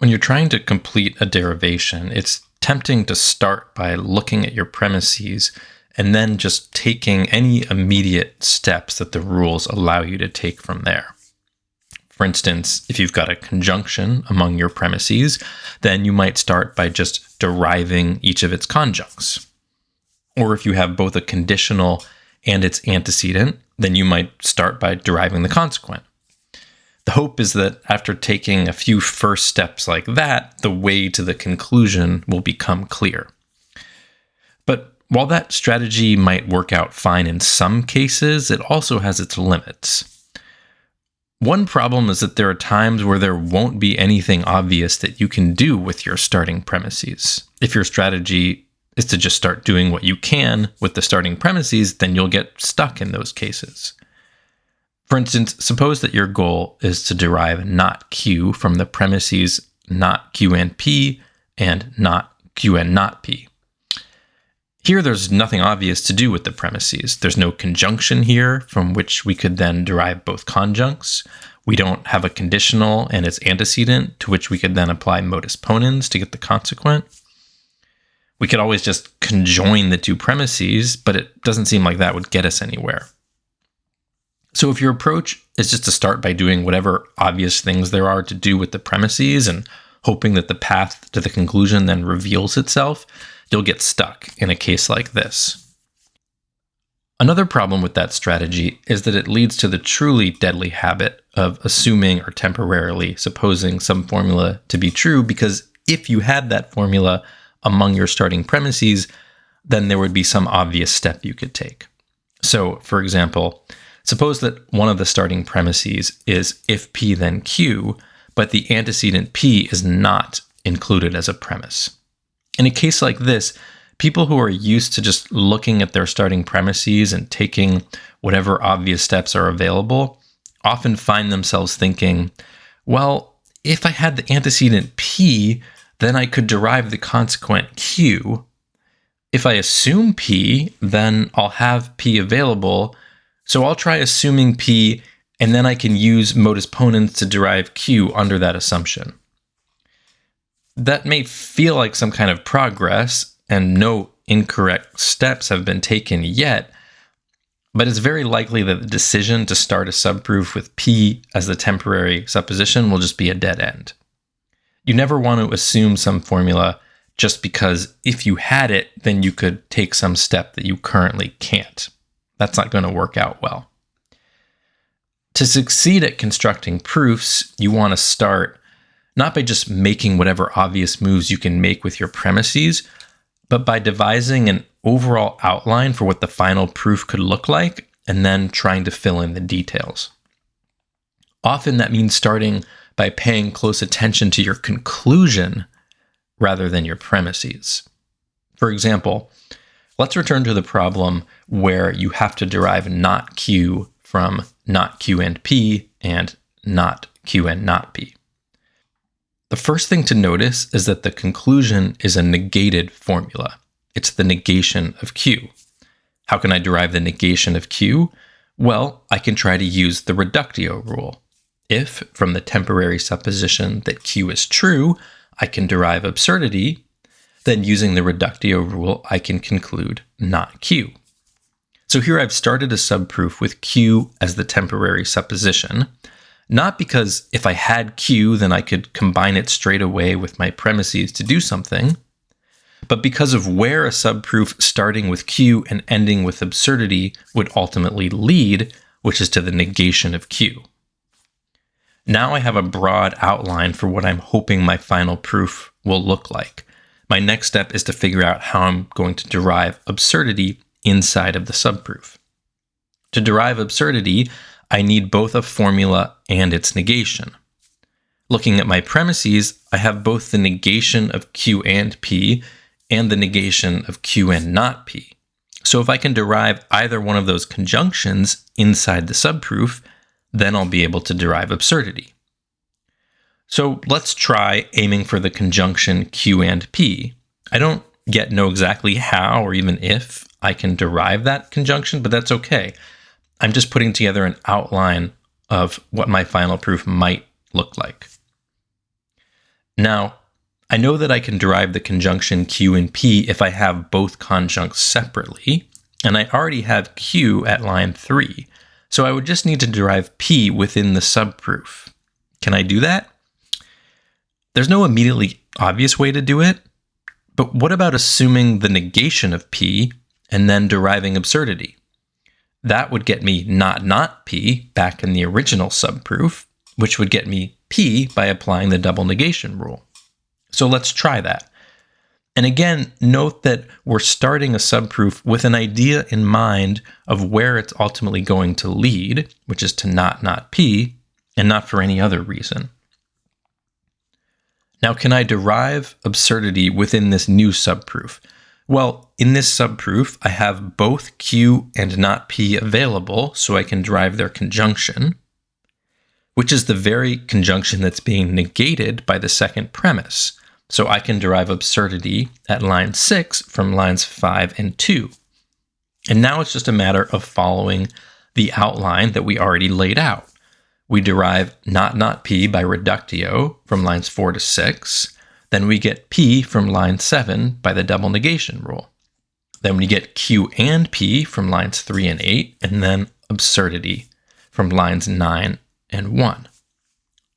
When you're trying to complete a derivation, it's tempting to start by looking at your premises and then just taking any immediate steps that the rules allow you to take from there. For instance, if you've got a conjunction among your premises, then you might start by just deriving each of its conjuncts. Or if you have both a conditional and its antecedent, then you might start by deriving the consequent. The hope is that after taking a few first steps like that, the way to the conclusion will become clear. But while that strategy might work out fine in some cases, it also has its limits. One problem is that there are times where there won't be anything obvious that you can do with your starting premises. If your strategy is to just start doing what you can with the starting premises, then you'll get stuck in those cases. For instance, suppose that your goal is to derive not Q from the premises not Q and P and not Q and not P. Here, there's nothing obvious to do with the premises. There's no conjunction here from which we could then derive both conjuncts. We don't have a conditional and its antecedent to which we could then apply modus ponens to get the consequent. We could always just conjoin the two premises, but it doesn't seem like that would get us anywhere. So if your approach is just to start by doing whatever obvious things there are to do with the premises and hoping that the path to the conclusion then reveals itself, you'll get stuck in a case like this. Another problem with that strategy is that it leads to the truly deadly habit of assuming or temporarily supposing some formula to be true, because if you had that formula among your starting premises, then there would be some obvious step you could take. So, for example, suppose that one of the starting premises is if P then Q, but the antecedent P is not included as a premise. In a case like this, people who are used to just looking at their starting premises and taking whatever obvious steps are available often find themselves thinking, well, if I had the antecedent P, then I could derive the consequent Q. If I assume P, then I'll have P available, so I'll try assuming P, and then I can use modus ponens to derive Q under that assumption. That may feel like some kind of progress, and no incorrect steps have been taken yet, but it's very likely that the decision to start a subproof with P as the temporary supposition will just be a dead end. You never want to assume some formula just because if you had it, then you could take some step that you currently can't. That's not going to work out well. To succeed at constructing proofs, you want to start not by just making whatever obvious moves you can make with your premises, but by devising an overall outline for what the final proof could look like, and then trying to fill in the details. Often that means starting by paying close attention to your conclusion rather than your premises. For example, let's return to the problem where you have to derive not Q from not Q and P and not Q and not P. The first thing to notice is that the conclusion is a negated formula. It's the negation of Q. How can I derive the negation of Q? Well, I can try to use the reductio rule. If, from the temporary supposition that Q is true, I can derive absurdity, then using the reductio rule, I can conclude not Q. So here I've started a subproof with Q as the temporary supposition, not because if I had Q, then I could combine it straight away with my premises to do something, but because of where a subproof starting with Q and ending with absurdity would ultimately lead, which is to the negation of Q. Now I have a broad outline for what I'm hoping my final proof will look like. My next step is to figure out how I'm going to derive absurdity inside of the subproof. To derive absurdity, I need both a formula and its negation. Looking at my premises, I have both the negation of Q and P and the negation of Q and not P. So if I can derive either one of those conjunctions inside the subproof, then I'll be able to derive absurdity. So let's try aiming for the conjunction Q and P. I don't yet know exactly how or even if I can derive that conjunction, but that's okay. I'm just putting together an outline of what my final proof might look like. Now, I know that I can derive the conjunction Q and P if I have both conjuncts separately, and I already have Q at line 3, so I would just need to derive P within the subproof. Can I do that? There's no immediately obvious way to do it, but what about assuming the negation of P and then deriving absurdity? That would get me not P back in the original subproof, which would get me P by applying the double negation rule. So let's try that. And again, note that we're starting a subproof with an idea in mind of where it's ultimately going to lead, which is to not P, and not for any other reason. Now, can I derive absurdity within this new subproof? Well, in this subproof, I have both Q and not P available, so I can derive their conjunction, which is the very conjunction that's being negated by the second premise. So I can derive absurdity at line 6 from lines 5 and 2. And now it's just a matter of following the outline that we already laid out. We derive not P by reductio from lines 4 to 6. Then we get P from line 7 by the double negation rule. Then we get Q and P from lines 3 and 8, and then absurdity from lines 9 and 1.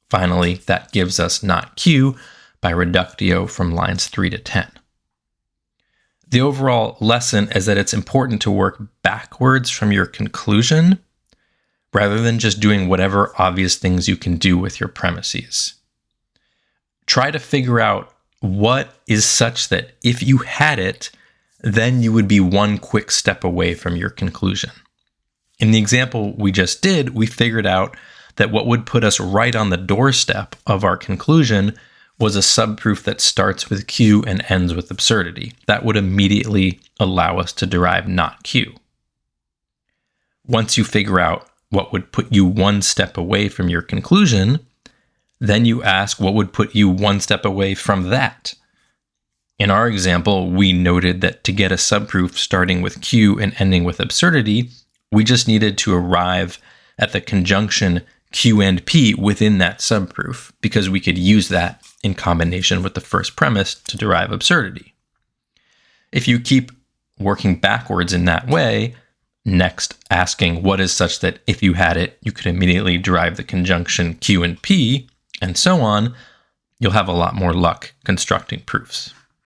Finally, that gives us not Q by reductio from lines 3 to 10. The overall lesson is that it's important to work backwards from your conclusion rather than just doing whatever obvious things you can do with your premises. Try to figure out what is such that if you had it, then you would be one quick step away from your conclusion. In the example we just did, we figured out that what would put us right on the doorstep of our conclusion was a subproof that starts with Q and ends with absurdity. That would immediately allow us to derive not Q. Once you figure out what would put you one step away from your conclusion, then you ask what would put you one step away from that. In our example, we noted that to get a subproof starting with Q and ending with absurdity, we just needed to arrive at the conjunction Q and P within that subproof, because we could use that in combination with the first premise to derive absurdity. If you keep working backwards in that way, next asking what is such that if you had it, you could immediately derive the conjunction Q and P, and so on, you'll have a lot more luck constructing proofs.